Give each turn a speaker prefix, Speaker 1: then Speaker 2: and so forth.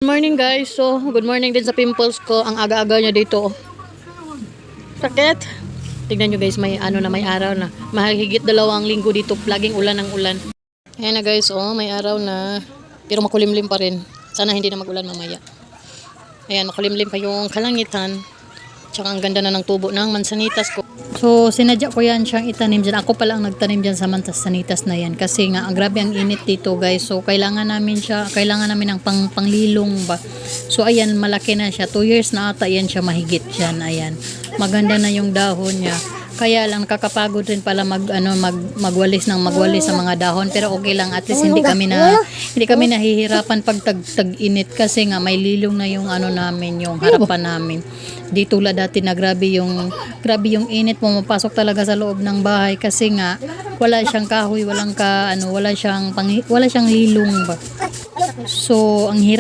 Speaker 1: Good morning guys. So, good morning din sa pimples ko. Ang aga-aga niya dito. Sakit. Tignan nyo guys, may may araw na. Mahigit 2 linggo dito. Laging ulan ng ulan. Ayan na guys, may araw na. Pero makulimlim pa rin. Sana hindi na magulan mamaya. Ayan, makulimlim pa yung kalangitan. Tsaka ang ganda na ng tubo ng mansanitas ko. So, sinadya ko yan siyang itanim dyan. Ako pala ang nagtanim dyan sa mansanitas na yan. Kasi nga, ang grabe ang init dito guys. So, kailangan namin ng panglilong ba. So, ayan, malaki na siya. 2 years na ata yan siya mahigit dyan. Ayan. Maganda na yung dahon niya. Kaya lang nakakapagod rin pala magwalis sa mga dahon, pero okay lang, at least hindi kami nahihirapan pag tag-init kasi nga may lilong na yung namin, yung harapan namin. Di tulad dati na grabe yung init, pumapasok talaga sa loob ng bahay kasi nga wala siyang kahoy, wala siyang lilong ba. So ang hirap